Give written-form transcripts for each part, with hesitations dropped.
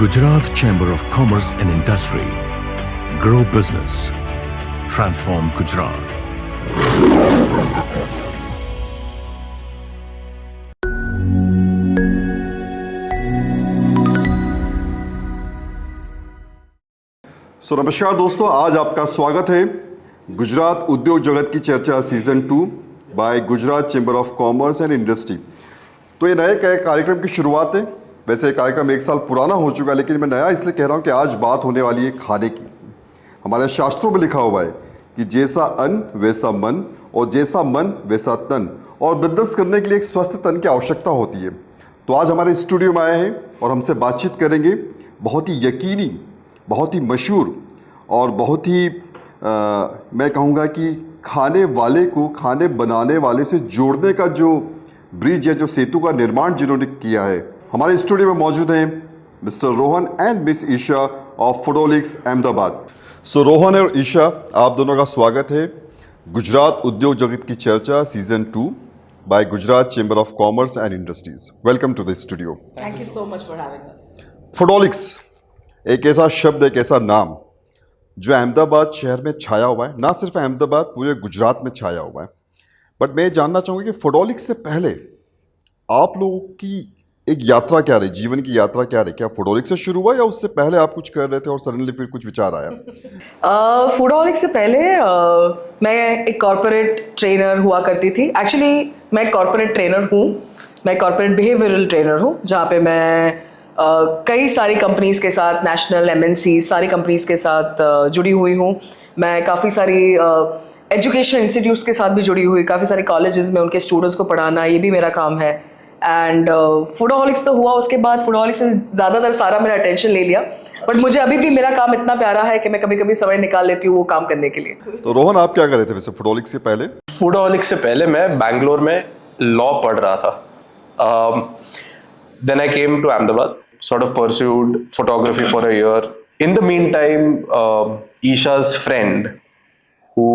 Gujarat Chamber of Commerce and Industry. Grow business. Transform Gujarat. नमस्कार दोस्तों, आज आपका स्वागत है गुजरात उद्योग जगत की चर्चा season 2 by Gujarat chamber of commerce and industry. तो ये नए कार्यक्रम की शुरुआत है। वैसे ये कार्यक्रम 1 साल पुराना हो चुका है, लेकिन मैं नया इसलिए कह रहा हूँ कि आज बात होने वाली है खाने की। हमारे शास्त्रों में लिखा हुआ है कि जैसा अन्न वैसा मन, और जैसा मन वैसा तन, और बिजनेस करने के लिए एक स्वस्थ तन की आवश्यकता होती है। तो आज हमारे स्टूडियो में आए हैं और हमसे बातचीत करेंगे बहुत ही यकीनी, बहुत ही मशहूर और बहुत ही मैं कहूँगा कि खाने वाले को खाने बनाने वाले से जोड़ने का जो ब्रिज है, जो सेतु का निर्माण जिन्होंने किया है, हमारे स्टूडियो में मौजूद हैं mister Rohan and miss Isha of Foodaholics Ahmedabad. So Rohan और ईशा, आप दोनों का स्वागत है गुजरात उद्योग जगत की चर्चा season 2 by Gujarat chamber of commerce and industries. Welcome to the studio. Thank you so much for having us. Foodolics एक ऐसा शब्द, एक ऐसा नाम जो अहमदाबाद शहर में छाया हुआ है, ना सिर्फ अहमदाबाद, पूरे गुजरात में छाया हुआ है। बट मैं जानना चाहूँगा कि फूडोलिक्स से पहले आप लोगों की एक यात्रा क्या रही, जीवन की यात्रा क्या रही? क्या फूडोलिक्स से शुरू हुआ या उससे पहले आप कुछ कर रहे थे और सडनली फिर कुछ विचार आया? फूडोलिक्स से पहले मैं एक कॉर्पोरेट ट्रेनर हुआ करती थी। एक्चुअली मैं एक कॉर्पोरेट ट्रेनर हूँ, मैं कॉर्पोरेट बिहेवियरल ट्रेनर हूँ, जहाँ पे मैं कई सारी कंपनीज के साथ, नेशनल MNC सारी कंपनीज के साथ जुड़ी हुई हूँ। मैं काफ़ी सारी एजुकेशन इंस्टीट्यूट्स के साथ भी जुड़ी हुई, काफ़ी सारे कॉलेजेस में उनके स्टूडेंट्स को पढ़ाना, ये भी मेरा काम है। एंड फूडोलिक्स तो हुआ, उसके बाद फूडोलिक्स ने ज़्यादातर सारा मेरा अटेंशन ले लिया, बट मुझे अभी भी मेरा काम इतना प्यारा है कि मैं कभी कभी समय निकाल लेती हूँ वो काम करने के लिए। तो रोहन, आप क्या कर रहे थे वैसे फूडोलिक्स से पहले? फूडोलिक्स से पहले मैं बैंगलोर में लॉ पढ़ रहा था। Then I came to Ahmedabad, sort of pursued photography for a year. In the meantime, Isha's friend, who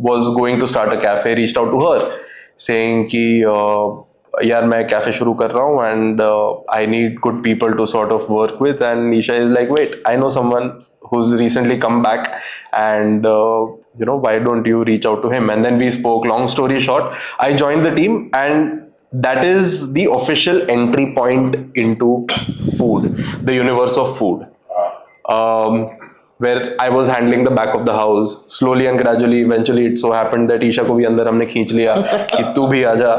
was going to start a cafe, reached out to her saying कि यार मैं कैफे शुरू कर रहा हूँ and I need good people to sort of work with. And Isha is like, wait, I know someone who's recently come back and why don't you reach out to him? And then we spoke. Long story short, I joined the team, and that is the official entry point into food, the universe of food, where I was handling the back of the house. Slowly and gradually, eventually it so happened that Isha को भी अंदर हमने खींच लिया कि तू भी आजा.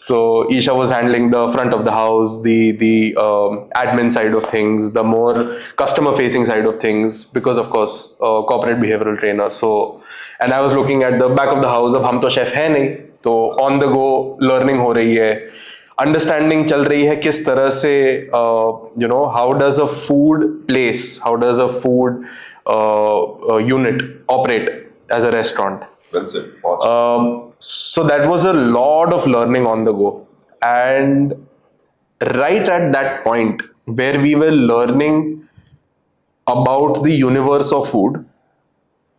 So Isha was handling the front of the house, the admin side of things, the more customer facing side of things, because of course corporate behavioral trainer. So and I was looking at the back of the house. अब हम तो chef है नहीं, तो on the go learning हो रही है, understanding चल रही है किस तरह से how does a food place, how does a food unit operate as a restaurant. So that was a lot of learning on the go, and right at that point where we were learning about the universe of food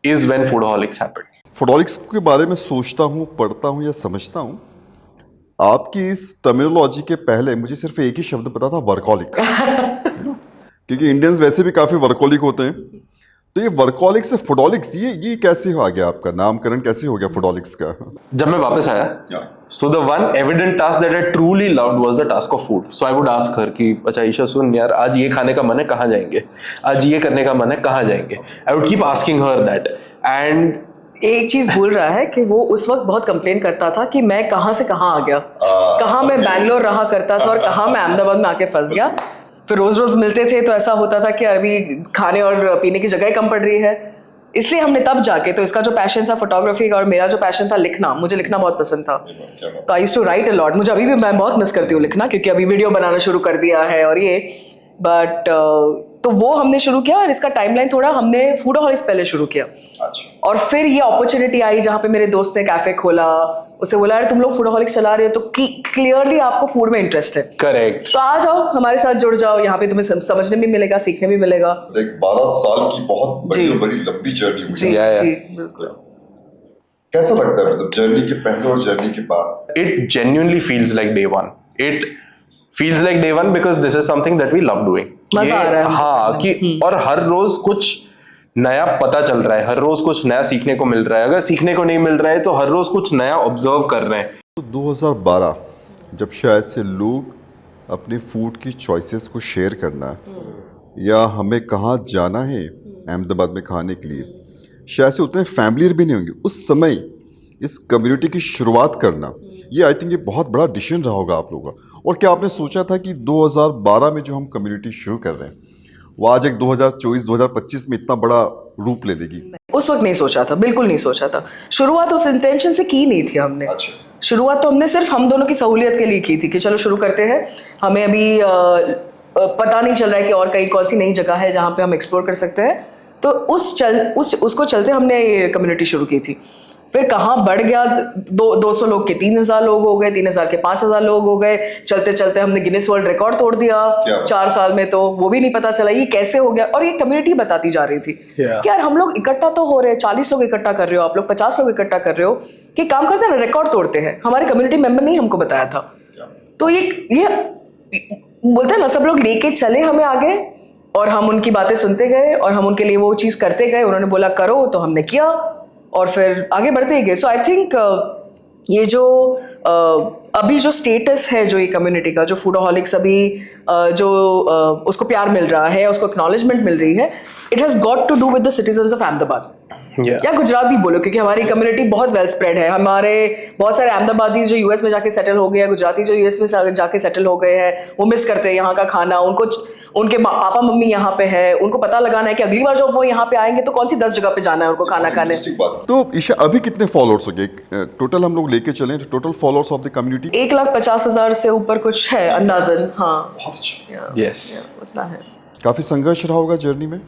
is when Foodaholics happened. फूडोलिक्स के बारे में सोचता हूँ, पढ़ता हूँ या समझता हूँ, आपकी इस टर्मिनोलॉजी के पहले मुझे सिर्फ एक ही शब्द पता था, वर्कहोलिक। क्योंकि इंडियंस वैसे भी काफी वर्कहोलिक होते हैं। तो ये वर्कहोलिक से फूडोलिक्स, ये कैसे आ गया? आपका नामकरण कैसे हो गया फूडोलिक्स का? जब मैं वापस आया, so the one evident task that I truly loved was the task of food. So I would ask her कि अच्छा ईशा सुन यार, आज ये खाने का मन है, कहाँ जाएंगे? आज ये करने का मन है, कहाँ जाएंगे? I would keep asking her that. And एक चीज भूल रहा है कि वो उस वक्त बहुत कंप्लेन करता था कि मैं कहाँ से कहाँ आ गया, कहाँ मैं बैंगलोर रहा करता था और कहाँ मैं अहमदाबाद में आके फंस गया। फिर रोज रोज मिलते थे तो ऐसा होता था कि अभी खाने और पीने की जगह कम पड़ रही है। इसलिए हमने तब जाके, तो इसका जो पैशन था फोटोग्राफी का और मेरा जो पैशन था लिखना, मुझे लिखना बहुत पसंद था, तो I used to write a lot. मुझे अभी भी, मैं बहुत मिस करती हूँ लिखना, क्योंकि अभी वीडियो बनाना शुरू कर दिया है और ये, बट तो वो हमने शुरू किया। और इसका टाइमलाइन थोड़ा, हमने फूडोहॉलिक्स पहले शुरू किया। अच्छा। और फिर ये अपॉर्चुनिटी आई जहाँ पे मेरे दोस्त ने कैफे खोला, उससे बोला यार तुम लोग फूडोहॉलिक्स चला रहे हो तो क्लियरली आपको फूड में इंटरेस्ट है, करेक्ट, तो आ जाओ हमारे साथ जुड़ जाओ, यहाँ पे तुम्हें समझने भी मिलेगा, सीखने भी मिलेगा। एक 12 साल की बहुत बड़ी लंबी जर्नी हुई। जी बिल्कुल। कैसा लगता है मतलब जर्नी के पहले और जर्नी के बाद? It genuinely feels like day one. It feels like day one because this is something that we love doing. मजा आ रहा है हाँ कि और हर रोज कुछ नया पता चल रहा है, हर रोज कुछ नया सीखने को मिल रहा है. अगर सीखने को नहीं मिल रहा है तो हर रोज कुछ नया ऑब्जर्व कर रहे हैं. तो 2012 जब शायद से लोग अपने फूड की चॉइसेस को शेयर करना या हमें कहाँ जाना है अहमदाबाद में खाने के लिए, शायद से उतने फैमिलियर भी नहीं होंगे. उस समय इस कम्युनिटी की शुरुआत करना, ये आई थिंक ये बहुत बड़ा डिसीजन रहा होगा आप लोगों का. और क्या आपने सोचा था कि 2012 में जो हम कम्युनिटी शुरू कर रहे हैं वो आज एक 2024-2025 में इतना बड़ा रूप ले लेगी? उस वक्त नहीं सोचा था, बिल्कुल नहीं सोचा था. शुरुआत उस इंटेंशन से की नहीं थी हमने. शुरुआत तो हमने सिर्फ हम दोनों की सहूलियत के लिए की थी कि चलो शुरू करते हैं. हमें अभी पता नहीं चल रहा है कि और कहीं कौन सी नई जगह है जहाँ पे हम एक्सप्लोर कर सकते हैं. तो उसको चलते हमने ये कम्युनिटी शुरू की थी. फिर कहाँ बढ़ गया, 200 लोग के 3000 लोग हो गए, 3000 के 5000 लोग हो गए. चलते चलते हमने गिनीज वर्ल्ड रिकॉर्ड तोड़ दिया 4 साल में. तो वो भी नहीं पता चला ये कैसे हो गया. और ये कम्युनिटी बताती जा रही थी कि यार हम लोग इकट्ठा तो हो रहे हैं, 40 लोग इकट्ठा कर रहे हो, आप लोग 50 लोग इकट्ठा कर रहे हो, कि काम करते हैं ना, रिकॉर्ड तोड़ते हैं. हमारे कम्युनिटी मेंबर ने हमको बताया था. तो ये बोलते हैं ना, सब लोग लेके चले हमें आगे और हम उनकी बातें सुनते गए और हम उनके लिए वो चीज़ करते गए. उन्होंने बोला करो तो हमने किया और फिर आगे बढ़ते ही गए. सो आई थिंक ये जो अभी जो स्टेटस है जो ये कम्युनिटी का, जो फूडोहॉलिक्स अभी जो उसको प्यार मिल रहा है, उसको एक्नॉलेजमेंट मिल रही है, it has got to do with the citizens of Ahmedabad या गुजरात भी बोलो, क्योंकि हमारी कम्युनिटी बहुत वेल स्प्रेड है. हमारे बहुत सारे अहमदाबादी जो यूएस में जाके सेटल हो गए हैं, गुजराती जो यूएस में जाके सेटल हो गए हैं, वो मिस करते हैं यहाँ का खाना. उनको उनके पापा मम्मी यहाँ पे है, उनको पता लगाना है कि अगली बार जब वो यहाँ पे आएंगे तो कौन सी 10 जगह पे जाना है उनको खाना खाने. तो ईशा अभी कितने फॉलोअर्स हो गए टोटल? हम लोग लेके चलें total followers of the community 1,50,000 से ऊपर कुछ है अंदाजन. हाँ, बहुत अच्छा. Yes. उतना है. काफी संघर्ष रहा होगा जर्नी में.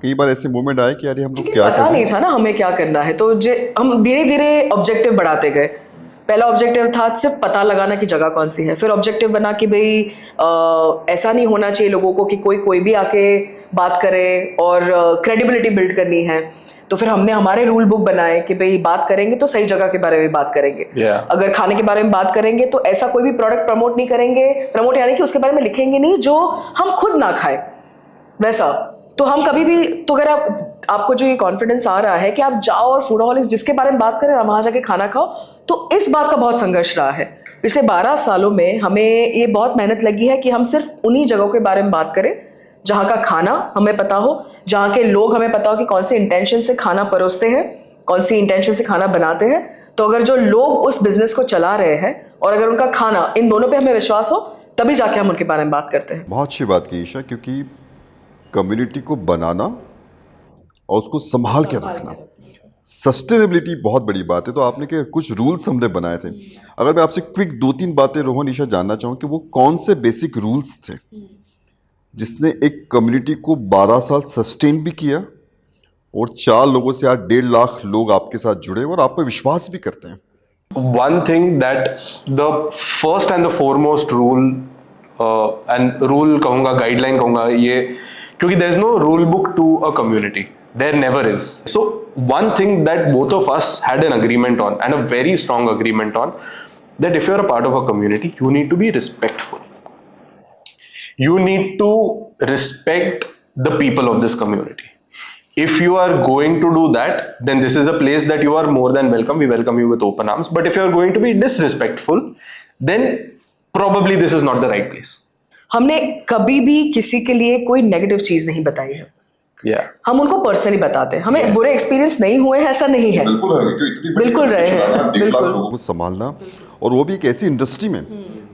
कई बार ऐसे मोमेंट आए कि यार हम लोग क्या पता नहीं था ना हमें क्या करना है. तो हम धीरे धीरे ऑब्जेक्टिव बढ़ाते गए. पहला ऑब्जेक्टिव था सिर्फ पता लगाना कि जगह कौन सी है. फिर ऑब्जेक्टिव बना कि भाई ऐसा नहीं होना चाहिए लोगों को कि कोई भी आके बात करे और क्रेडिबिलिटी बिल्ड करनी है. तो फिर हमने हमारे रूल बुक बनाए कि भाई बात करेंगे तो सही जगह के बारे में बात करेंगे. अगर खाने के बारे में बात करेंगे तो ऐसा कोई भी प्रोडक्ट प्रमोट नहीं करेंगे. प्रमोट यानी कि उसके बारे में लिखेंगे नहीं जो हम खुद ना खाए वैसा. तो हम कभी भी, तो अगर आपको जो ये कॉन्फिडेंस आ रहा है कि आप जाओ और फूडोहॉलिक्स जिसके बारे में बात करें ना वहाँ जाके खाना खाओ, तो इस बात का बहुत संघर्ष रहा है. पिछले 12 सालों में हमें ये बहुत मेहनत लगी है कि हम सिर्फ उन्हीं जगहों के बारे में बात करें जहाँ का खाना हमें पता हो, जहाँ के लोग हमें पता हो कि कौन से इंटेंशन से खाना परोसते हैं, कौन सी इंटेंशन से खाना बनाते हैं. तो अगर जो लोग उस बिजनेस को चला रहे हैं और अगर उनका खाना, इन दोनों पे हमें विश्वास हो, तभी जाके हम उनके बारे में बात करते हैं. बहुत अच्छी बात की ईशा, क्योंकि कम्युनिटी को बनाना और उसको संभाल के रखना, सस्टेनेबिलिटी बहुत बड़ी बात है. तो आपने के कुछ रूल्स हमने बनाए थे. अगर मैं आपसे क्विक 2-3 बातें रोहन ईशा जानना चाहूँ कि वो कौन से बेसिक रूल्स थे जिसने एक कम्युनिटी को 12 साल सस्टेन भी किया और 4 लोगों से आज 1.5 लाख लोग आपके साथ जुड़े और आप पे विश्वास भी करते हैं. One thing that the first and the foremost rule and rule कहूँगा, guideline कहूँगा ये, क्योंकि there is no rule book to a community. There never is. So one thing that both of us had an agreement on, and a very strong agreement on, that if you're a part of a community, you need to be respectful. You need to respect the people of this community. If you are going to do that, then this is a place that you are more than welcome. We welcome you with open arms. But if you are going to be disrespectful, then probably this is not the right place. हमने कभी भी किसी के लिए कोई negative चीज नहीं बताई है. हम उनको पर्सनली बताते हैं. हमें बुरे एक्सपीरियंस नहीं हुए हैं ऐसा नहीं है. बिल्कुल रहे हैं. बिल्कुल लोगों को संभालना, और वो भी एक ऐसी इंडस्ट्री में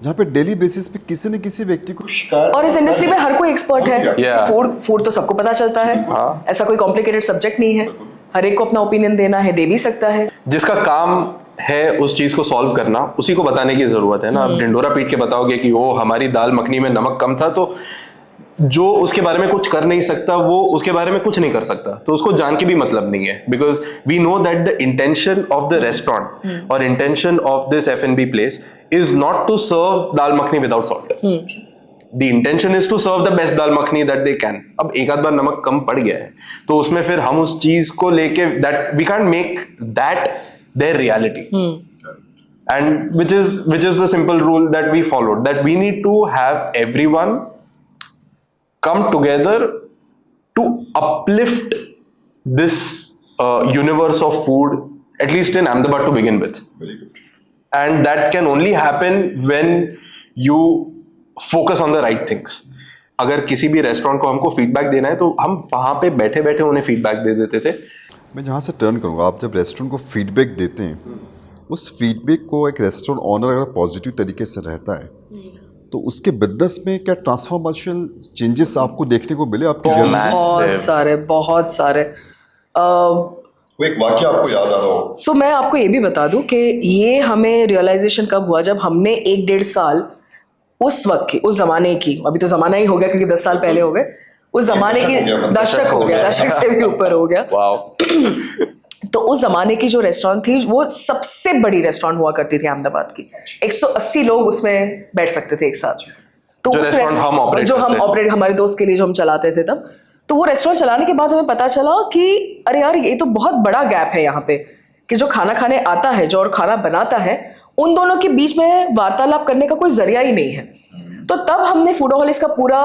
जहाँ पे डेली बेसिस पे किसी न किसी व्यक्ति को शिकायत, और इस इंडस्ट्री में हर कोई एक्सपर्ट है. फूड तो सबको पता चलता है. ऐसा कोई कॉम्प्लिकेटेड सब्जेक्ट नहीं है. हर एक को अपना ओपिनियन देना है, दे भी सकता है. जिसका काम है उस चीज को सॉल्व करना, उसी को बताने की जरूरत है ना. आप ढिंडोरा पीट के बताओगे कि वो हमारी दाल मखनी में नमक कम था, तो जो उसके बारे में कुछ कर नहीं सकता वो उसके बारे में कुछ नहीं कर सकता. तो उसको जान के भी मतलब नहीं है, because we know that the intention of the restaurant और intention of this F&B place is not to serve dal makhani without salt. The intention is to serve the best dal makhani that they can. अब एक आध बार नमक कम पड़ गया है तो उसमें फिर हम उस चीज को लेके that we can't make that their reality. and which is the simple rule that we followed, that we need to have everyone come together to uplift this universe of food, at least in Ahmedabad to begin with. Very good. And that can only happen when you focus on the right things. अगर किसी भी restaurant को हमको feedback देना है तो हम वहाँ पे बैठे बैठे उन्हें फीडबैक दे देते थे. मैं जहाँ से टर्न करूँगा, आप जब रेस्टोरेंट को फीडबैक देते हैं, उस फीडबैक को एक रेस्टोरेंट ओनर अगर पॉजिटिव तरीके से रहता है तो उसके बिजनेस में क्या ट्रांसफॉर्मेशनल चेंजेस आपको देखने को मिले आपकी जर्नी में? बहुत सारे कोई एक वाक्य आपको याद आ रहा हो? सो मैं आपको ये भी बता दूं कि ये हमें रियलाइजेशन कब हुआ, जब हमने 1-1.5 साल उस वक्त की, उस जमाने की, अभी तो जमाना ही हो गया क्योंकि 10 साल पहले हो गए, उस जमाने की, दशक हो गया, दशक से भी ऊपर हो गया. तो उस जमाने की जो रेस्टोरेंट थी वो सबसे बड़ी रेस्टोरेंट हुआ करती थी अहमदाबाद की. 180 लोग उसमें बैठ सकते थे एक साथ. तो जो हम ऑपरेट हमारे दोस्त के लिए जो हम चलाते थे तब, तो वो रेस्टोरेंट चलाने के बाद हमें पता चला कि अरे यार ये तो बहुत बड़ा गैप है यहाँ पे, कि जो खाना खाने आता है, जो और खाना बनाता है, उन दोनों के बीच में वार्तालाप करने का कोई जरिया ही नहीं है. तो तब हमने फूडोहॉलिक्स का पूरा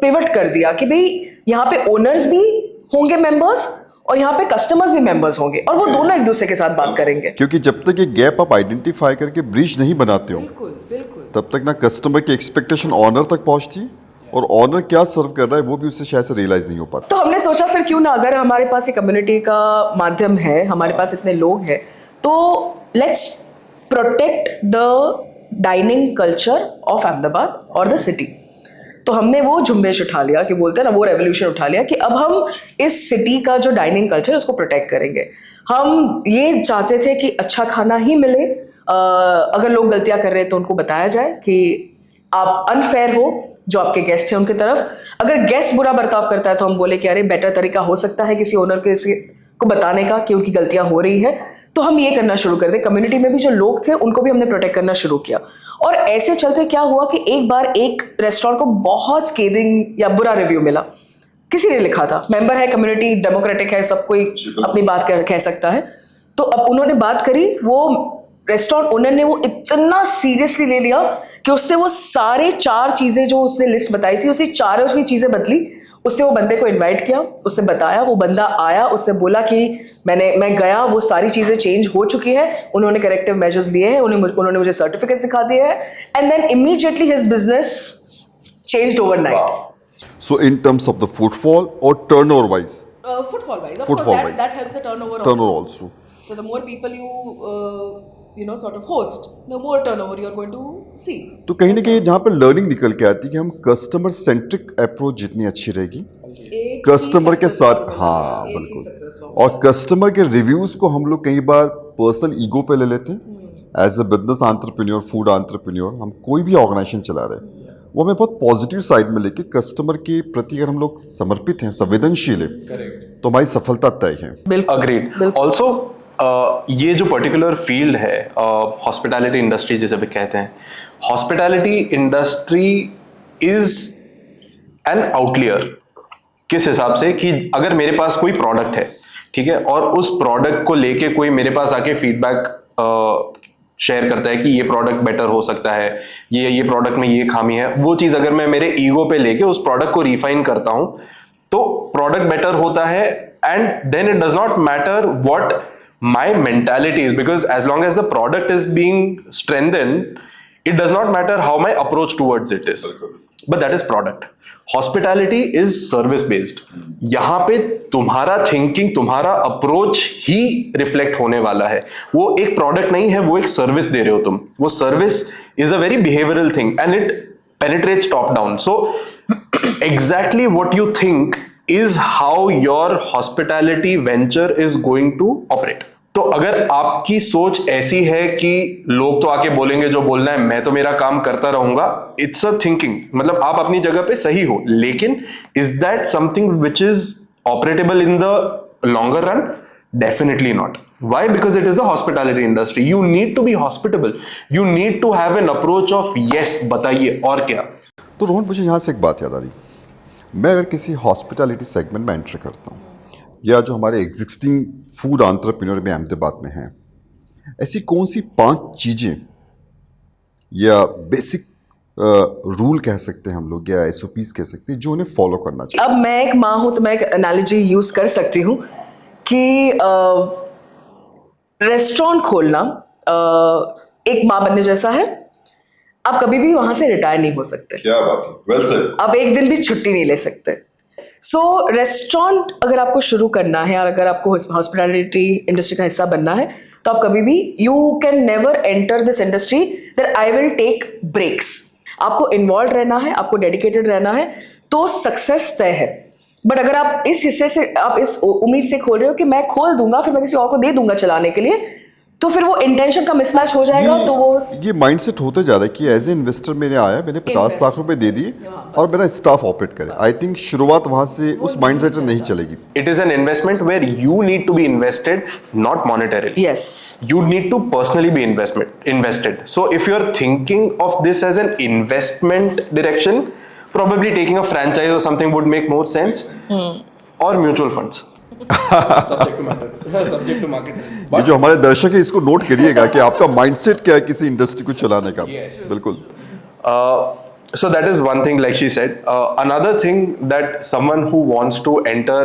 पिवट कर दिया कि भाई यहाँ पे ओनर्स भी होंगे मेंबर्स और यहाँ पे कस्टमर्स भी मेंबर्स होंगे और वो दोनों एक दूसरे के साथ बात करेंगे. क्योंकि जब तक ये गैप आप आइडेंटिफाई करके ब्रिज नहीं बनाते हो, बिल्कुल तब तक ना कस्टमर की एक्सपेक्टेशन ऑनर तक पहुंचती और ऑनर क्या सर्व कर रहा है वो भी उससे शायद से रियलाइज नहीं हो पाता. तो हमने सोचा फिर क्यों ना, अगर हमारे पास एक कम्युनिटी का माध्यम है, हमारे पास इतने लोग हैं, तो let's protect the dining culture of Ahmedabad और द सिटी. तो हमने वो झुंबेश उठा लिया, कि बोलते हैं ना, वो रेवोल्यूशन उठा लिया कि अब हम इस सिटी का जो डाइनिंग कल्चर है उसको प्रोटेक्ट करेंगे. हम ये चाहते थे कि अच्छा खाना ही मिले, अगर लोग गलतियां कर रहे हैं तो उनको बताया जाए कि आप अनफेयर हो जो आपके गेस्ट हैं उनकी तरफ. अगर गेस्ट बुरा बर्ताव करता है तो हम बोले कि अरे बेटर तरीका हो सकता है किसी ओनर को बताने का कि उनकी गलतियां हो रही है. तो हम ये करना शुरू कर दे. कम्युनिटी में भी जो लोग थे उनको भी हमने प्रोटेक्ट करना शुरू किया. और ऐसे चलते क्या हुआ कि एक बार एक रेस्टोरेंट को बहुत स्केदिंग या बुरा रिव्यू मिला. किसी ने लिखा था, मेंबर है, कम्युनिटी डेमोक्रेटिक है, सब कोई अपनी बात कह सकता है. तो अब उन्होंने बात करी, वो रेस्टोरेंट ओनर ने वो इतना सीरियसली ले लिया कि उससे वो सारे 4 चीजें जो उसने लिस्ट बताई थी, उसी चारों की चीजें बदली. उससे वो बंदे को इनवाइट किया, उसने बताया, वो बंदा आया, उसने बोला कि मैं गया, वो सारी चीजें चेंज हो चुकी है, उन्होंने करेक्टिव मेजर्स लिए हैं, उन्होंने मुझे सर्टिफिकेट दिखा दिए हैं, and then immediately his business changed overnight. So in terms of the footfall or turnover wise? Footfall wise, of Footfall course, wise. that helps the turnover also. So the more people you sort of host, the more turnover you are going to see. तो कहीं ना कहीं जहाँ पर learning निकल के आती है कि हम कस्टमर सेंट्रिक अप्रोच जितनी अच्छी रहेगी, कस्टमर के साथ, हाँ बिल्कुल, और कस्टमर के रिव्यूज को हम लोग कई बार पर्सनल ईगो पे ले लेते हैं. As a business entrepreneur, food entrepreneur, हम कोई भी ऑर्गेनाइजेशन चला रहे हैं, वो हमें बहुत पॉजिटिव साइड में लेके कस्टमर के प्रति अगर हम लोग समर्पित हैं, संवेदनशील है, तो हमारी सफलता तय है. अग्रीड. ऑल्सो ये जो पर्टिकुलर फील्ड है, हॉस्पिटैलिटी इंडस्ट्री जिसे भी कहते हैं, hospitality industry is an outlier. किस हिसाब से कि अगर मेरे पास कोई प्रोडक्ट है, ठीक है, और उस प्रोडक्ट को लेके कोई मेरे पास आके फीडबैक शेयर करता है कि ये प्रोडक्ट बेटर हो सकता है, ये प्रोडक्ट में ये खामी है, वो चीज अगर मैं मेरे ईगो पे लेके उस प्रोडक्ट को रिफाइन करता हूं तो प्रोडक्ट बेटर होता है. And then it does not matter what my mentality is, because as long as the product is being strengthened, it does not matter how my approach towards it is. But that is product. Hospitality is service based. यहाँ पे तुम्हारा thinking, तुम्हारा approach ही reflect होने वाला है. वो एक product नहीं है, वो एक सर्विस दे रहे हो तुम. वो service is a very behavioural thing and it penetrates top down. So exactly what you think is how your hospitality venture is going to operate. तो अगर आपकी सोच ऐसी है कि लोग तो आके बोलेंगे जो बोलना है, मैं तो मेरा काम करता रहूंगा, इट्स अ थिंकिंग, मतलब आप अपनी जगह पे सही हो, लेकिन is that something which is operable in the longer run? Definitely not. Why? Because it is the hospitality industry. You need to be hospitable. You need to have an approach of yes, बताइए और क्या. तो रोहन, मुझे यहाँ से एक बात याद आ रही. मैं अगर किसी हॉस्पिटैलिटी सेगमेंट में एंटर करता हूँ, या जो हमारे एग्जिस्टिंग फूड एंटरप्रेन्योर में अहमदाबाद में हैं, ऐसी कौन सी 5 चीजें या बेसिक रूल कह सकते हैं हम लोग या SOPs कह सकते हैं जो उन्हें फॉलो करना चाहिए? अब मैं एक माँ हूं तो मैं एक एनालॉजी यूज कर सकती हूँ कि रेस्टोरेंट खोलना एक माँ बनने जैसा है। आप कभी भी वहां से रिटायर नहीं हो सकते। क्या बात है, वेल सेड। आप एक दिन भी छुट्टी नहीं ले सकते। सो रेस्टोरेंट अगर आपको शुरू करना है और अगर आपको हॉस्पिटैलिटी इंडस्ट्री का हिस्सा बनना है तो आप कभी भी you can never enter this industry that I will take breaks. आपको इन्वॉल्व रहना है, आपको डेडिकेटेड रहना है तो सक्सेस तय है। बट अगर आप इस हिस्से से, आप इस उम्मीद से खोल रहे हो कि मैं खोल दूंगा फिर मैं किसी और को दे दूंगा चलाने के लिए, तो फिर वो इंटेंशन का मिसमैच हो जाएगा। तो वो ये माइंडसेट होते जा रहा है कि एज ए इन्वेस्टर मैंने आया, मैंने 50 लाख रुपए दे दिए और मेरा स्टाफ ऑपरेट करे। आई थिंक शुरुआत वहां से उस माइंडसेट से नहीं चलेगी। It is an investment where you need to be invested, not monetarily. Yes You need to personally be invested. So if you're thinking of this as an investment direction, probably taking a franchise or something would make more sense. Or mutual funds. subject to market risk. ये जो हमारे दर्शक है इसको note करिएगा कि आपका mindset क्या है किसी इंडस्ट्री को चलाने का। बिल्कुल। So that is one thing, like she said. Another thing that someone who wants to enter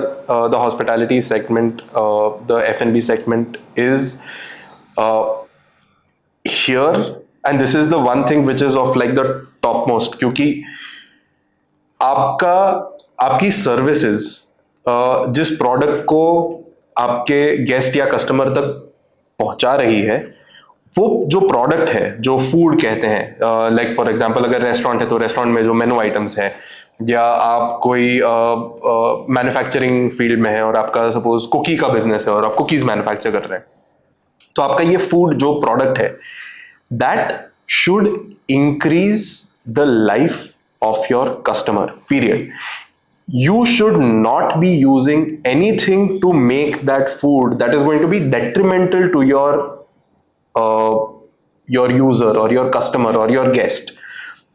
the hospitality segment, the F&B segment, is here, and this is the one thing which is of like the topmost, क्योंकि आपकी services जिस product को आपके guest या customer तक पहुंचा रही है, वो जो प्रोडक्ट है, जो फूड कहते हैं, लाइक फॉर एग्जांपल अगर रेस्टोरेंट है तो रेस्टोरेंट में जो मेनू आइटम्स है, या आप कोई मैन्युफैक्चरिंग फील्ड में है और आपका सपोज कुकी का बिजनेस है और आप कुकीज मैन्युफैक्चर कर रहे हैं, तो आपका ये फूड जो प्रोडक्ट है, that should increase the life of your customer, period. You should not be using anything to make that food that is going to be detrimental to your user or your customer or your guest.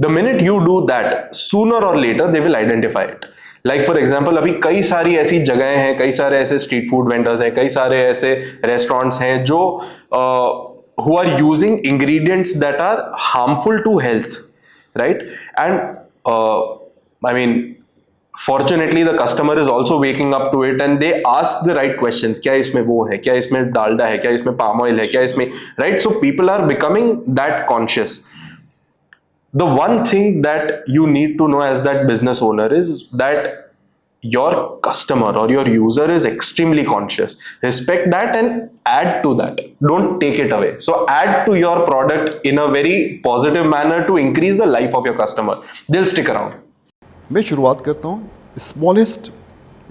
The minute you do that, sooner or later they will identify it. Like for example, अभी कई सारी ऐसी जगहें हैं, कई सारे ऐसे street food vendors हैं, कई सारे ऐसे रेस्टोरेंट्स हैं जो who are using ingredients that are harmful to health, right? And I mean, fortunately the customer is also waking up to it and they ask the right questions. क्या इसमें वो है, क्या इसमें डालडा है, क्या इसमें पाम ऑयल है, क्या इसमें, right? So people are becoming that conscious. The one thing that you need to know as that business owner is that your customer or your user is extremely conscious. Respect that and add to that. Don't take it away. So add to your product in a very positive manner to increase the life of your customer. They'll stick around. मैं शुरुआत करता हूँ smallest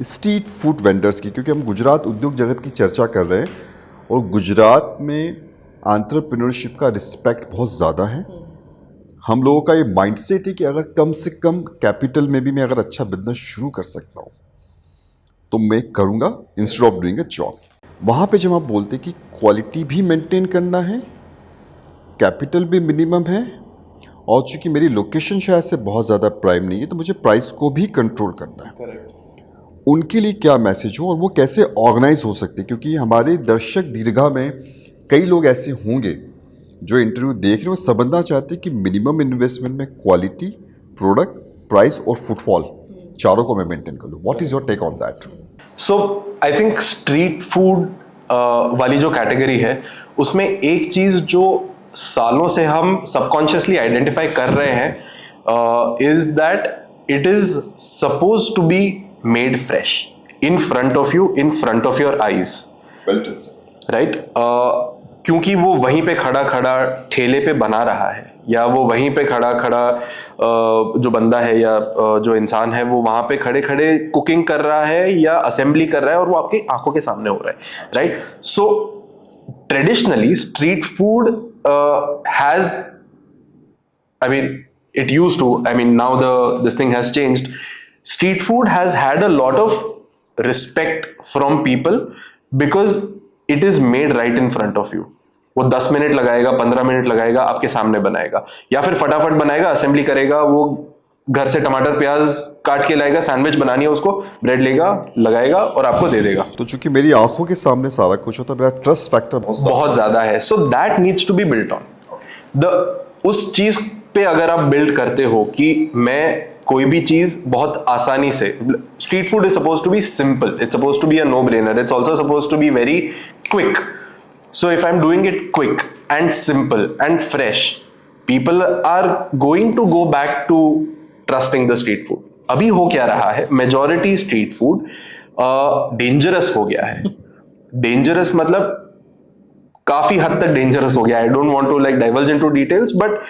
street food vendors की, क्योंकि हम गुजरात उद्योग जगत की चर्चा कर रहे हैं और गुजरात में एंटरप्रेन्योरशिप का रिस्पेक्ट बहुत ज़्यादा है। हम लोगों का ये माइंडसेट है कि अगर कम से कम कैपिटल में भी मैं अगर अच्छा बिजनेस शुरू कर सकता हूँ तो मैं करूँगा instead of doing a job. वहाँ पे जब आप बोलते कि क्वालिटी भी मेंटेन करना है, कैपिटल भी मिनिमम है, और चूंकि मेरी लोकेशन शायद से बहुत ज़्यादा प्राइम नहीं है तो मुझे प्राइस को भी कंट्रोल करना है। Correct. उनके लिए क्या मैसेज हो और वो कैसे ऑर्गेनाइज हो सकते हैं, क्योंकि हमारे दर्शक दीर्घा में कई लोग ऐसे होंगे जो इंटरव्यू देख रहे हो, समझना चाहते हैं कि मिनिमम इन्वेस्टमेंट में क्वालिटी, प्रोडक्ट, प्राइस और फुटफॉल चारों को मैं मेंटेन कर लूँ। What is your take on that? So I think street food वाली जो कैटेगरी है उसमें एक चीज जो सालों से हम सबकॉन्शियसली आइडेंटिफाई कर रहे हैं is that it is suppose to be made fresh in front of you, in front of your eyes, right? क्योंकि वो वहीं पे खड़ा खड़ा ठेले पे बना रहा है, या वो वहीं पे खड़ा खड़ा जो बंदा है या जो इंसान है वो वहां पे खड़े खड़े कुकिंग कर रहा है या असेंबली कर रहा है और वो आपकी आंखों के सामने हो रहा है, right? So traditionally street food has, I mean, it used to, I mean, now this thing has changed. Street food has had a lot of respect from people because it is made right in front of you. वो 10 minute लगाएगा, 15 minute लगाएगा, आपके सामने बनाएगा, या फिर फटाफट बनाएगा, असेंबली करेगा, वो घर से टमाटर प्याज काट के लाएगा, सैंडविच बनानी है उसको, ब्रेड लेगा, लगाएगा और आपको दे देगा। तो चूंकि मेरी आंखों के सामने सारा कुछ होता है, मेरा ट्रस्ट फैक्टर बहुत ज्यादा है। So that needs to be built on उस चीज पे अगर आप बिल्ड करते हो कि मैं कोई भी चीज बहुत आसानी से, street food is suppose to be simple, it's suppose to be a no brainer, it's also suppose to be very quick. So if I am doing it quick and simple and fresh, people are going to go back to trusting the street food. अभी हो क्या रहा है, majority street food dangerous हो गया है। Dangerous मतलब काफी हद तक डेंजरस हो गया। I don't want to like diverge into details, but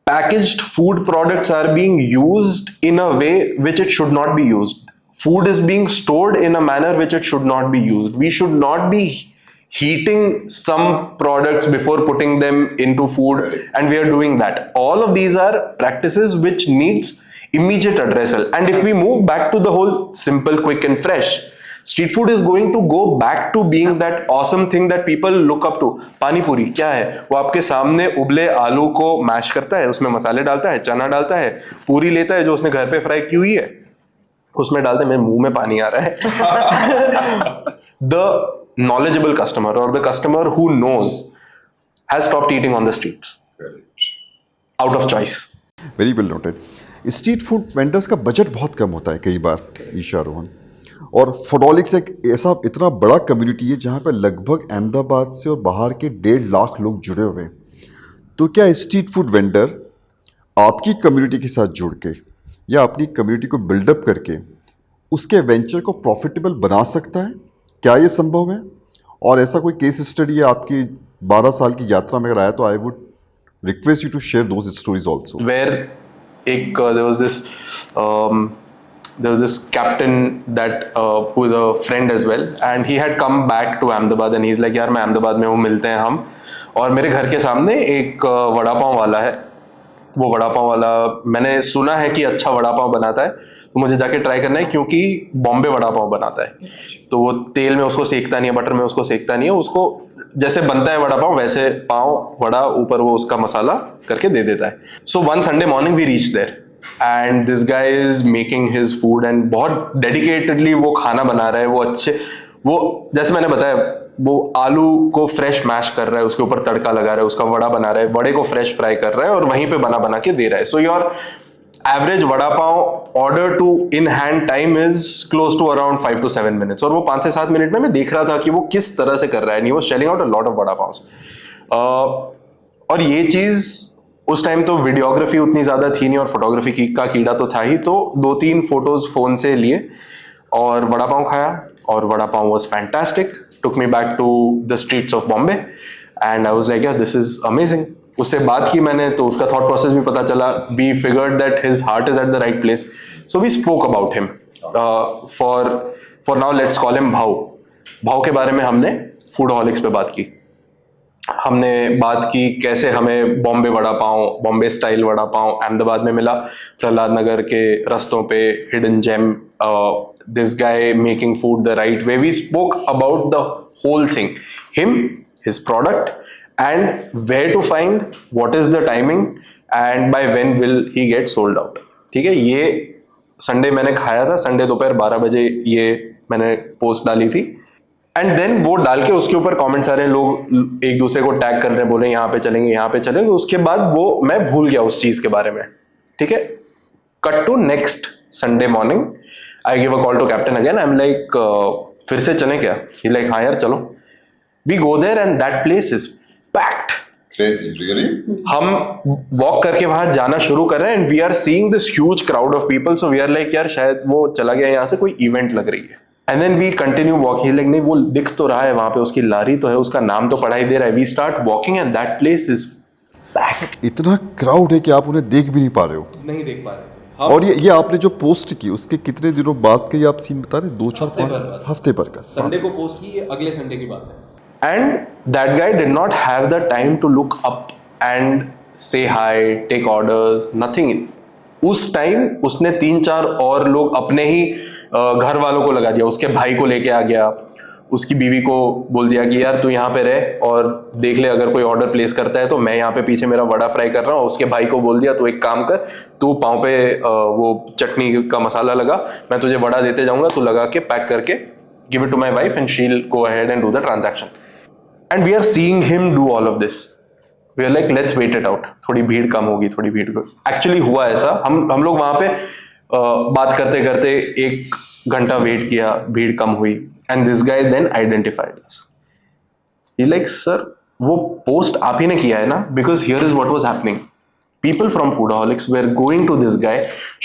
packaged food products are being used in a way which it should not be used. Food is being stored in a manner which it should not be used. We should not be heating some products before putting them into food, and we are doing that. All of these are practices which needs immediate addressal. And if we move back to the whole simple, quick and fresh, street food is going to go back to being that awesome thing that people look up to. पानी पूरी क्या है, वो आपके सामने उबले आलू को मैश करता है, उसमें मसाले डालता है, चना डालता है, पूरी लेता है जो उसने घर पे फ्राई की हुई है, उसमें डालते हैं। मेरे मुंह में पानी आ रहा है। The knowledgeable customer or the customer who knows has stopped eating on the streets out of choice. Very well noted. Street food vendors का बजट बहुत कम होता है कई बार, ईशा रोहन, और फुडॉलिक्स एक ऐसा इतना बड़ा कम्युनिटी है जहाँ पे लगभग अहमदाबाद से और बाहर के 1.5 लाख लोग जुड़े हुए हैं। तो क्या स्ट्रीट फूड वेंडर आपकी कम्युनिटी के साथ जुड़ के या अपनी कम्युनिटी को बिल्डअप करके उसके वेंचर को प्रॉफिटेबल बना सकता है? क्या ये संभव है? और ऐसा कोई केस स्टडी है आपकी 12 साल की यात्रा में अगर आया तो I would request you to share those stories also. Where there was this captain that who is a friend as well, and he had come back to Ahmedabad and he's like, यार मैं अहमदाबाद में हूँ, मिलते हैं हम। और मेरे घर के सामने एक वड़ा पाव वाला है। वो वड़ा पाव वाला मैंने सुना है कि अच्छा वड़ा पाव बनाता है, तो मुझे जाके ट्राई करना है क्योंकि बॉम्बे वड़ा पाव बनाता है। तो वो तेल में उसको सेकता नहीं है, बटर में उसको सेकता नहीं है, उसको जैसे बनता है वड़ा पाव वैसे पाव वड़ा ऊपर वो उसका मसाला करके दे देता है। So one Sunday morning we reach there and this guy is making his food and बहुत डेडिकेटेडली वो खाना बना रहा है। वो अच्छे, वो जैसे मैंने बताया, वो आलू को फ्रेश मैश कर रहा है, उसके ऊपर तड़का लगा रहा है, उसका वड़ा बना रहा है, वड़े को फ्रेश फ्राई कर रहा है और वहीं पे बना के दे रहा है। So your average vada pav order to in hand time is close to around 5 to 7 minutes। और वो 5 से 7 मिनट में मैं देख रहा था कि वो किस तरह से कर रहा है। and he was selling out a lot of vada पाव्स। और ये चीज उस टाइम तो वीडियोग्राफी उतनी ज्यादा थी नहीं और फोटोग्राफी का कीड़ा तो था ही, तो 2-3 फोटोज फोन से लिए और वड़ा पाव खाया और vada pav was fantastic, took me back to the streets of Bombay and I was like यार दिस इज अमेजिंग। उससे बात की मैंने तो उसका थॉट प्रोसेस भी पता चला। We figured that his heart is at the right place, so we spoke about him. For now let's call him Bhav. Bhav के बारे में हमने फूडहॉलिक्स पे बात की। हमने बात की कैसे हमें बॉम्बे वड़ा पाव, बॉम्बे स्टाइल वड़ा पाव अहमदाबाद में मिला, प्रहलाद नगर के रस्तों पे, hidden gem, this guy making food the right way. We spoke about the whole thing, him, his product and where to find, what is the timing and by when will he get sold out. ठीक है, ये Sunday मैंने खाया था, Sunday दोपहर 12 बजे ये मैंने पोस्ट डाली थी। एंड देन वो डाल के उसके ऊपर कमेंट्स आ रहे हैं, लोग एक दूसरे को टैग कर रहे हैं, बोले यहाँ पे चलेंगे, यहाँ पे चलेंगे। उसके बाद वो मैं भूल गया उस चीज के बारे में। ठीक है, cut to next Sunday morning, I give a call to captain again. I am like फिर से चलें क्या? ही लाइक हाँ यार चलो। We go there and that place is packed. Crazy, really? हम वॉक करके वहां जाना शुरू कर रहे हैं and we are seeing this huge crowd of people. So we are like यार शायद वो चला गया, यहाँ से कोई इवेंट लग रही है। And then we continue walking, like नहीं वो दिख तो रहा है वहां पे, उसकी लारी तो है, उसका नाम तो पढ़ाई दे रहा है। We start walking and that place is packed. इतना क्राउड है कि आप उन्हें देख भी नहीं पा रहे हो। नहीं देख पा रहे। और ये आपने जो पोस्ट की उसके कितने दिनों बाद के ये आप सीन बता रहे? 2-4-5 हफ्ते पर का। संडे को पोस्ट की, ये अगले संडे की बात है। And that guy did not have the time to look up and say hi, take orders, nothing. उस टाइम उसने 3-4 और लोग अपने ही घर वालों को लगा दिया, उसके भाई को लेके आ गया, उसकी बीवी को बोल दिया कि यार तू यहाँ पे रह और देख ले, अगर कोई ऑर्डर प्लेस करता है तो मैं यहाँ पे पीछे मेरा वड़ा फ्राई कर रहा हूँ। उसके भाई को बोल दिया तू एक काम कर, तू पाँव पे वो चटनी का मसाला लगा, मैं तुझे वड़ा देते जाऊंगा, तू लगा के पैक करके give it to my wife and she will go ahead and do the transaction. And we are seeing him do all of this. We are like let's wait it out, थोड़ी भीड़ कम होगी, थोड़ी भीड़। Actually हुआ ऐसा, हम लोग वहां पे बात करते करते 1 घंटा वेट किया, भीड़ कम हुई, and this guy then identified us. He like sir वो पोस्ट आप ही ने किया है ना, because here is what was happening. People from फूडaholics were going to this guy,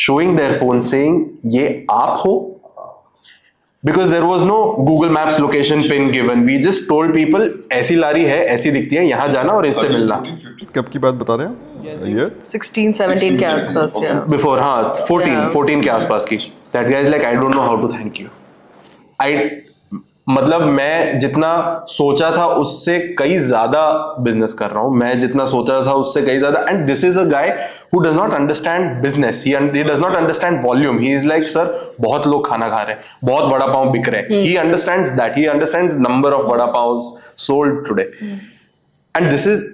showing their phone, saying ये आप हो, because there was no Google Maps location pin given. We just told people ऐसी लारी है, ऐसी दिखती है, यहाँ जाना और इससे मिलना। कब की बात बता रहे हैं? ये 16-17 के आसपास या बिफोर, हाँ 14 के आसपास की। That guys like I don't know how to thank you. मतलब मैं जितना सोचा था उससे कई ज्यादा बिजनेस कर रहा हूं, मैं जितना सोचा था उससे कई ज्यादा। And this is a guy who does not understand business, he does not understand volume. He is like sir बहुत लोग खाना खा रहे हैं, बहुत वड़ा पाव बिक रहे हैं। He understands that, he understands number of vada pav sold today. And this is,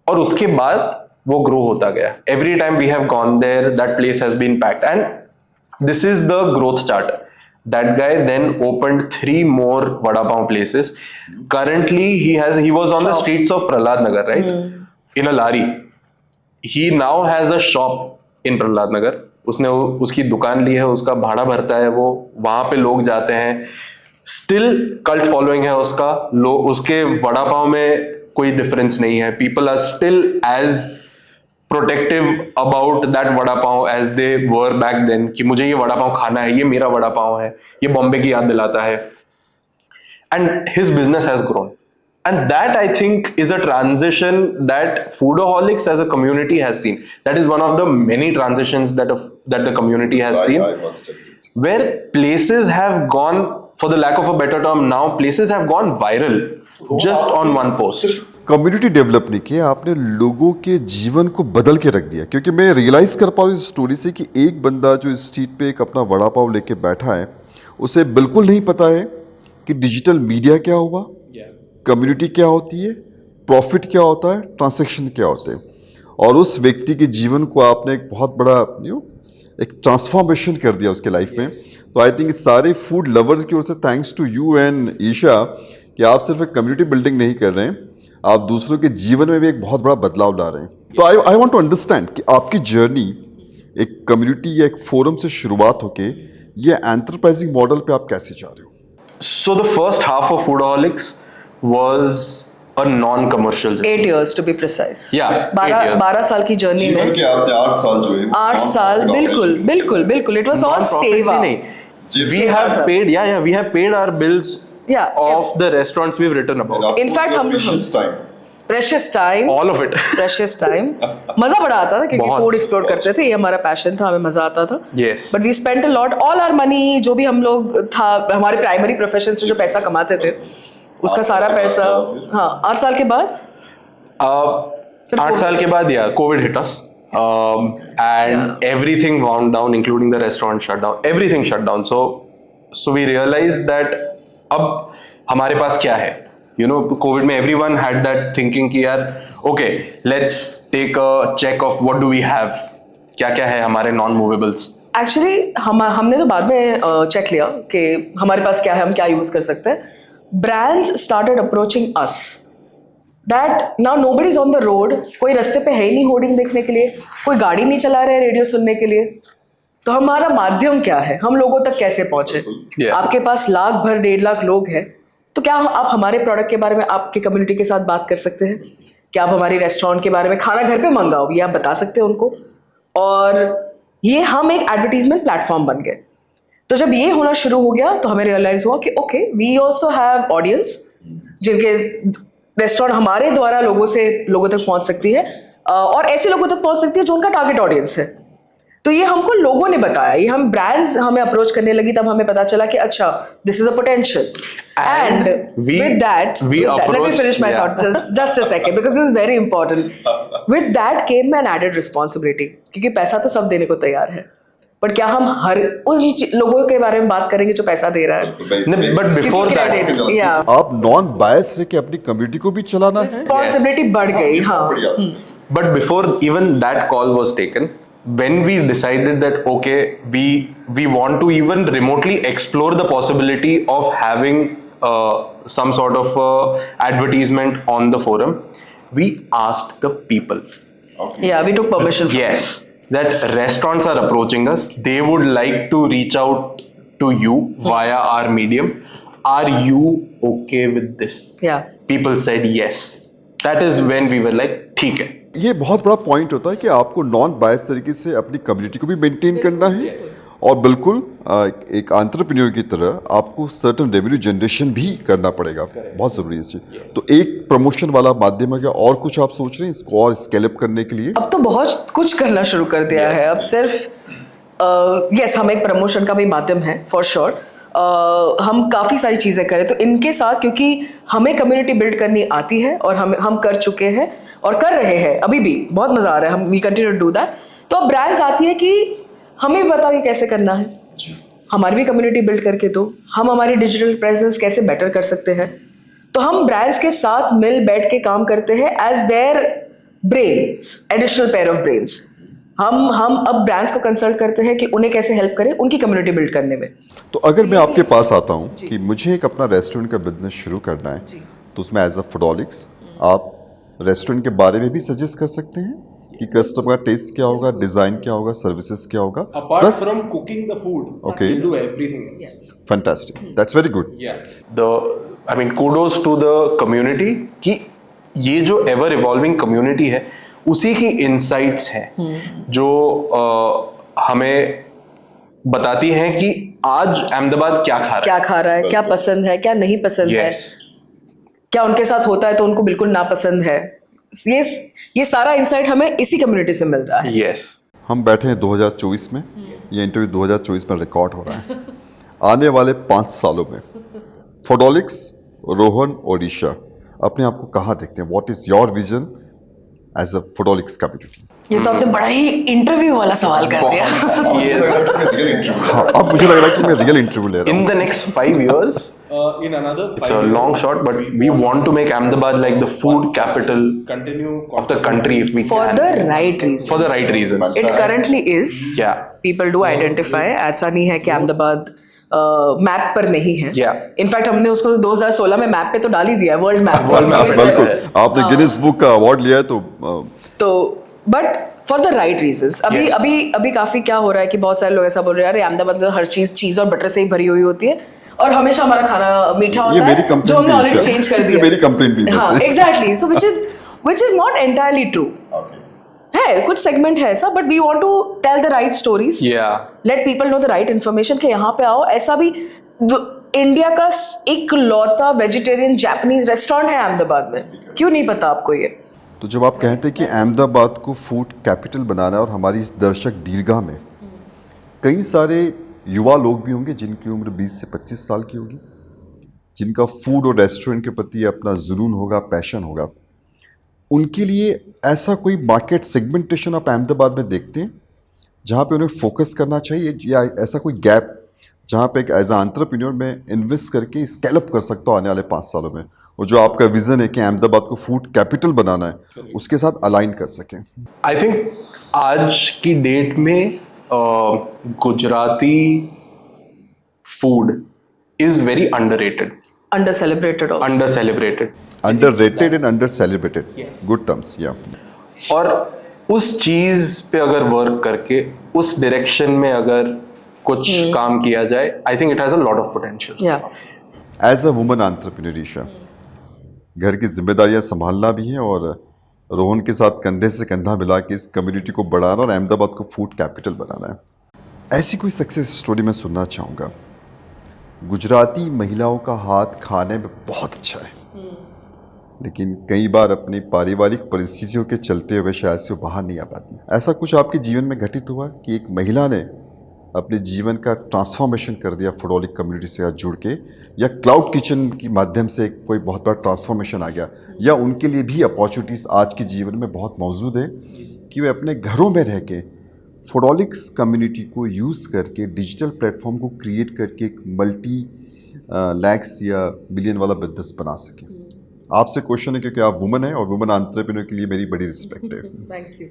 और उसके बाद वो ग्रो होता गया। Every time we have gone there, that place has been packed, and this is the growth chart. That guy then opened 3 more vada pav places. Currently, he was on the streets of Prahlad Nagar, right? In a lari. He now has a shop in Prahlad Nagar. उसने उसकी दुकान ली है, उसका भाड़ा भरता है वो, वहां पे लोग जाते हैं। Still cult following है उसका, लोग उसके वड़ा पाव में कोई डिफरेंस नहीं है। People are still as protective about that vada pav as they were back then, कि मुझे ये वड़ा पाव खाना है, ये मेरा वड़ा पाव है, ये बॉम्बे की याद दिलाता है। And his business has grown, and that I think is a transition that फूडaholics as a community has seen. That is one of the many transitions that the community has seen, where places have gone, for the lack of a better term now, places have gone viral just on one post. Community develop नहीं किया आपने, लोगों के जीवन को बदल के रख दिया। क्योंकि मैं रियलाइज कर पा रहा हूँ इस स्टोरी से कि एक बंदा जो इस स्ट्रीट पे एक अपना वड़ा पाव लेके बैठा है, उसे बिल्कुल नहीं पता है कि डिजिटल मीडिया क्या हुआ, कम्युनिटी क्या होती है, प्रॉफिट क्या होता है, ट्रांसैक्शन क्या होते हैं। और उस व्यक्ति के जीवन को आपने एक बहुत बड़ा एक ट्रांसफॉर्मेशन कर दिया उसके लाइफ में। तो आई थिंक सारे फूड लवर्स की ओर से thanks to you and Isha कि आप सिर्फ एक कम्युनिटी बिल्डिंग नहीं कर रहे हैं, आप दूसरों के जीवन में भी एक बहुत बड़ा बदलाव ला रहे हैं। तो आई वांट टू अंडरस्टैंड कि आपकी जर्नी एक कम्युनिटी या एक फोरम से शुरुआत होके ये एंटरप्राइजिंग मॉडल पे आप कैसे जा रहे हो? So the first half of Foodaholics was a non-commercial journey. 8 years to be precise. Yeah, 8 years. 12 साल की जर्नी में के आपने 8 साल जो है 8 साल बिल्कुल इट वाज ऑल Non-profit सेवा. भी नहीं. We have paid, we have paid our bills of the restaurants we've written about. In fact, हम precious time, All of it. precious time. मजा बड़ा आता था क्योंकि बहुत, फूड एक्सप्लोर करते थे, ये हमारा पैशन था, हमें मजा आता था. Yes. But we spent a lot, all our money, जो भी हम लोग था, हमारे प्राइमरी प्रोफेशन से जो पैसा कमाते थे, उसका सारा पैसा, हाँ 8 साल के बाद 8 साल के बाद COVID hit us. And everything wound down, including the restaurant shut down. Everything shut down. So we realized that अब हमारे पास क्या है? You know, COVID में everyone had that thinking कि यार, okay, let's take a check of what do we have. क्या है हमारे non-movables. एक्चुअली हमने तो बाद में चेक लिया कि हमारे पास क्या है, हम क्या यूज कर सकते हैं. Brands started approaching us that now nobody is on the road. कोई रास्ते पे है ही नहीं होर्डिंग देखने के लिए, कोई गाड़ी नहीं चला रहे रेडियो सुनने के लिए. तो हमारा माध्यम क्या है, हम लोगों तक कैसे पहुंचे? आपके पास 1.5 लाख लोग हैं, तो क्या आप हमारे प्रोडक्ट के बारे में आपकी कम्युनिटी के साथ बात कर सकते हैं? क्या आप हमारी रेस्टोरेंट के बारे में, खाना घर पे मंगाओ, ये आप बता सकते हैं उनको? और ये हम एक एडवर्टीजमेंट प्लेटफॉर्म बन गए. तो जब ये होना शुरू हो गया तो हमें रियलाइज हुआ कि okay, we also have audience जिनके रेस्टोरेंट हमारे द्वारा लोगों तक पहुंच सकती है, और ऐसे लोगों तक पहुंच सकती है जो उनका टारगेट ऑडियंस है. तो ये हमको लोगों ने बताया, ये हम ब्रांड्स हमें अप्रोच करने लगी, तब हमें पता चला कि अच्छा, this is a potential. And with that, let me finish my thought just a second because this is very important. With that came an added responsibility, क्योंकि पैसा तो सब देने को तैयार है, बट क्या हम हर उस लोगों के बारे में बात करेंगे जो पैसा दे रहा है? बट बिफोर दैट, या आप नॉन बायस रह के अपनी कम्युनिटी को भी चलाना है। रिस्पॉन्सिबिलिटी बढ़ गई। हाँ, but before even that call was taken, when we decided that okay, we want to even remotely explore the possibility of having some sort of advertisement on the forum, we asked the people. या we took permission. Yes, that restaurants are approaching us. They would like to reach out to you via our medium. Are you okay with this? Yeah. People said yes. That is when we were like, ठीक है। ये बहुत बड़ा point होता है कि आपको non बायस तरीके से अपनी कम्युनिटी को भी मेंटेन करना है और बिल्कुल एक एंटरप्रेन्योर की तरह आपको सर्टेन रेवेन्यू जनरेशन भी करना पड़ेगा। बहुत ज़रूरी है इस चीज़। तो एक प्रमोशन वाला माध्यम है क्या और कुछ आप सोच रहे हैं इसको और स्केल अप करने के लिए? अब तो बहुत कुछ करना शुरू कर दिया है। अब सिर्फ यस, हम एक प्रमोशन का भी माध्यम है फॉर श्योर। हम काफ़ी सारी चीज़ें करें तो इनके साथ, क्योंकि हमें कम्युनिटी बिल्ड करनी आती है और हम कर चुके हैं और कर रहे हैं, अभी भी बहुत मज़ा आ रहा है, हम we continue to do that. तो अब ब्रांड्स आती है कि हमें बताओ ये कैसे करना है, हमारी भी कम्युनिटी बिल्ड करके दो, हम हमारी डिजिटल प्रेजेंस कैसे बेटर कर सकते हैं। तो हम ब्रांड्स के साथ मिल बैठ के काम करते हैं as their brains, additional pair of brains. हम अब ब्रांड्स को कंसल्ट करते हैं कि उन्हें कैसे हेल्प करें उनकी कम्युनिटी बिल्ड करने में। तो अगर मैं आपके पास आता हूँ कि मुझे एक अपना रेस्टोरेंट का बिजनेस शुरू करना है तो उसमें एज अ फूडोलिक्स आप रेस्टोरेंट के बारे में भी सजेस्ट कर सकते हैं कि कस्टमर का टेस्ट क्या होगा, डिजाइन क्या होगा, सर्विसेज क्या होगा। Apart from cooking the food, Okay. we do everything. Fantastic, that's very good. Yes. I mean, kudos to the community कि ये जो एवर इवॉल्विंग कम्युनिटी है उसी की इंसाइट्स हैं जो हमें बताती हैं कि आज अहमदाबाद क्या खा रहा है। क्या पसंद है, क्या नहीं पसंद है, Yes. क्या उनके साथ होता है तो उनको बिल्कुल नापसंद है। ये सारा इंसाइट हमें इसी कम्युनिटी से मिल रहा है। Yes. हम बैठे हैं 2024 में, ये इंटरव्यू 2024 में रिकॉर्ड हो रहा है। आने वाले 5 सालों में फूडोलिक्स, रोहन और ईशा अपने आप को कहाँ देखते हैं? What is your vision as a Foodaholics community? ये तो आपने बड़ा ही इंटरव्यू वाला सवाल कर दिया। हाँ, अब मुझे लग रहा है कि मैं रियल इंटरव्यू ले रहा In हूँ। the next 5 years, In another it's 5 a years, long shot, but we want to make Ahmedabad like the food capital continue of the country if we For can. the right reason. For the right reasons. It currently is. Yeah. People do identify. ऐसा नहीं है कि Ahmedabad map पर नहीं है। Yeah. In fact हमने उसको 2016 में मैप पे तो डाल ही दिया है, वर्ल्ड मैप। World map पे। बिल्कुल, आपने गिनीज बुक का अवार्ड लिया है तो but for the right reasons. Yes. अभी काफी क्या हो रहा है कि बहुत सारे लोग ऐसा बोल रहे हैं, अरे अहमदाबाद में तो हर चीज और बटर से ही भरी हुई होती है और हमेशा हमारा खाना मीठा ये होता मेरी है, कंप्लेंट जो हमने भी ऑलरेडी है। चेंज कर ये दिया। मेरी कंप्लेंट भी है हाँ, वैसे। Exactly. So which is not entirely true. है कुछ सेगमेंट है ऐसा, but we want to tell the right stories, Yeah. Let people know the right information कि यहाँ पे आओ। ऐसा भी इंडिया का एक लौता वेजिटेरियन जापानीज रेस्टोरेंट है अहमदाबाद में, क्यों नहीं पता आपको ये? तो जब आप कहते हैं कि अहमदाबाद को फूड कैपिटल बनाना है और हमारी इस दर्शक दीर्घा में कई सारे युवा लोग भी होंगे जिनकी उम्र 20 से 25 साल की होगी, जिनका फूड और रेस्टोरेंट के प्रति अपना जुनून होगा, पैशन होगा, उनके लिए ऐसा कोई मार्केट सेगमेंटेशन आप अहमदाबाद में देखते हैं जहाँ पे उन्हें फोकस करना चाहिए, या ऐसा कोई गैप जहाँ पे एक एज अ एंटरप्रेन्योर में इन्वेस्ट करके स्केल अप कर सकता हूँ आने वाले 5 सालों में, और जो आपका विजन है कि अहमदाबाद को फूड कैपिटल बनाना है उसके साथ अलाइन कर सकें? आई थिंक आज की डेट में Gujarati food is very underrated, under celebrated also. Under celebrated, underrated and under celebrated, good terms. या और उस चीज पे अगर वर्क करके उस डायरेक्शन में अगर कुछ काम किया जाए, I think it has a lot of potential. Yeah. As a woman entrepreneur Isha, घर की जिम्मेदारियां संभालना भी है और रोहन के साथ कंधे से कंधा मिला के इस कम्युनिटी को बढ़ाना और अहमदाबाद को फूड कैपिटल बनाना है। ऐसी कोई सक्सेस स्टोरी मैं सुनना चाहूँगा। गुजराती महिलाओं का हाथ खाने में बहुत अच्छा है, लेकिन कई बार अपनी पारिवारिक परिस्थितियों के चलते हुए शायद से वो बाहर नहीं आ पाती। ऐसा कुछ आपके जीवन में घटित हुआ कि एक महिला ने अपने जीवन का ट्रांसफॉर्मेशन कर दिया फूडोलिक कम्युनिटी से साथ जुड़ के, या क्लाउड किचन के माध्यम से कोई बहुत बड़ा ट्रांसफॉर्मेशन आ गया, या उनके लिए भी अपॉर्चुनिटीज़ आज के जीवन में बहुत मौजूद है कि वे अपने घरों में रह के फोडोलिक्स कम्युनिटी को यूज़ करके डिजिटल प्लेटफॉर्म को क्रिएट करके एक मल्टी लैक्स या बिलियन वाला बिजनेस बना सकें। आपसे क्वेश्चन है क्योंकि आप वुमन हैं और वुमन एंटरप्रेन्योर के लिए मेरी बड़ी रिस्पेक्ट है। Thank you.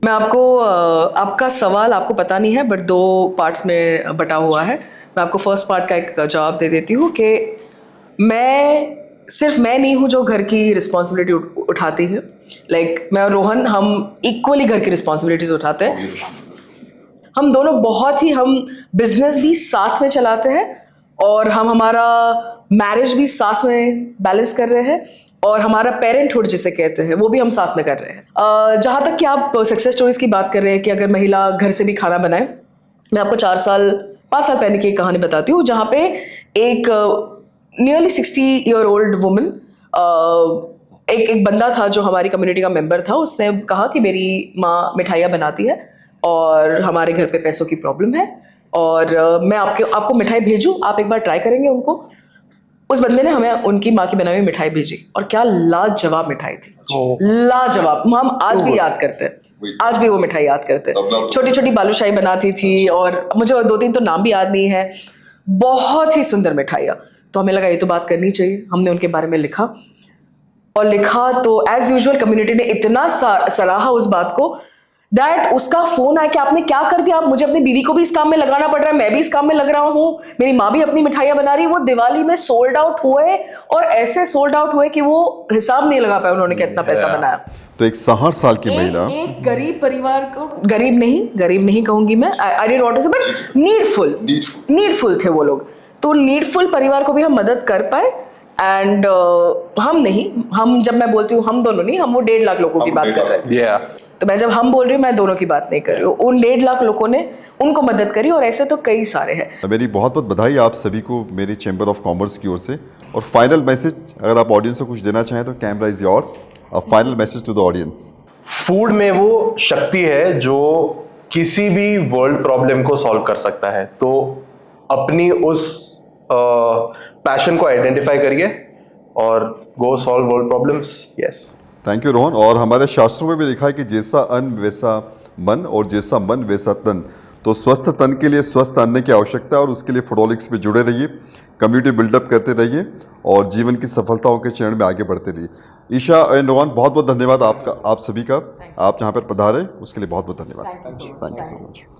मैं आपको आपका सवाल आपको पता नहीं है बट 2 पार्ट्स में बटा हुआ है। मैं आपको फर्स्ट पार्ट का एक जवाब दे देती हूँ कि सिर्फ मैं नहीं हूँ जो घर की रिस्पॉन्सिबिलिटी उठाती है। लाइक मैं और रोहन हम इक्वली घर की रिस्पॉन्सिबिलिटीज उठाते हैं। हम दोनों बहुत ही हम बिजनेस भी साथ में चलाते हैं और हम हमारा मैरिज भी साथ में बैलेंस कर रहे हैं और हमारा पेरेंटहुड जिसे कहते हैं वो भी हम साथ में कर रहे हैं। जहाँ तक कि आप सक्सेस स्टोरीज की बात कर रहे हैं कि अगर महिला घर से भी खाना बनाए, मैं आपको 5 साल पहले की एक कहानी बताती हूँ जहाँ पे एक नियरली 60-year-old वुमन, एक बंदा था जो हमारी कम्युनिटी का मेंबर था। उसने कहा कि मेरी माँ मिठाइयाँ बनाती है और हमारे घर पे पैसों की प्रॉब्लम है और मैं आपको मिठाई भेजूँ, आप एक बार ट्राई करेंगे उनको। उस बंदे ने हमें उनकी माँ की बनाई हुई मिठाई भेजी और क्या लाजवाब मिठाई थी, लाजवाब। हम आज भी याद करते हैं, आज भी वो मिठाई याद करते हैं। छोटी छोटी बालूशाही बनाती थी और मुझे 2-3 तो नाम भी याद नहीं है। बहुत ही सुंदर मिठाइयाँ। तो हमें लगा ये तो बात करनी चाहिए। हमने उनके बारे में लिखा तो एज यूजुअल कम्युनिटी ने इतना सराहा उस बात को दैट उसका फोन आया कि आपने क्या कर दिया, आप मुझे अपनी बीवी को भी इस काम में लगाना पड़ रहा है, मैं भी इस काम में लग रहा हूँ, मेरी माँ भी अपनी मिठाइयाँ बना रही है। वो दिवाली में सोल्ड आउट हुए और ऐसे सोल्ड आउट हुए कि वो हिसाब नहीं लगा पाया उन्होंने कितना पैसा बनाया। तो एक 60 साल की महिला, एक गरीब परिवार को, गरीब नहीं कहूंगी मैं, आई डिडंट वांट टू से, बट नीडफुल थे वो लोग। तो नीडफुल परिवार को भी हम मदद कर पाए। एंड हम जब मैं बोलती हूँ हम दोनों नहीं, हम वो 1.5 लाख लोगों की बात कर रहे हैं। तो मैं जब हम बोल रही हूँ मैं दोनों की बात नहीं कर रही हूँ। उन 1.5 लाख लोगों ने उनको मदद करी और ऐसे तो कई सारे हैं। मेरी बहुत बहुत बधाई आप सभी को मेरी चैम्बर ऑफ कॉमर्स की ओर से। और फाइनल मैसेज अगर आप ऑडियंस को कुछ देना चाहें तो camera is yours. A final message to the audience. Food में वो शक्ति है जो किसी भी वर्ल्ड प्रॉब्लम को सॉल्व कर सकता है। तो अपनी उस पैशन को आइडेंटिफाई करिए और go solve world problems. Yes, thank you Rohan. और हमारे शास्त्रों में भी लिखा है कि जैसा अन्न वैसा मन और जैसा मन वैसा तन। तो स्वस्थ तन के लिए स्वस्थ अन्न की आवश्यकता है और उसके लिए फूडोलिक्स में जुड़े रहिए, कम्युनिटी बिल्डअप करते रहिए और जीवन की सफलताओं के चरण में आगे बढ़ते रहिए। ईशा एंड रोहन, बहुत बहुत धन्यवाद आपका, आप सभी का। आप जहाँ पर पधारे उसके लिए बहुत बहुत धन्यवाद। Thank you so much.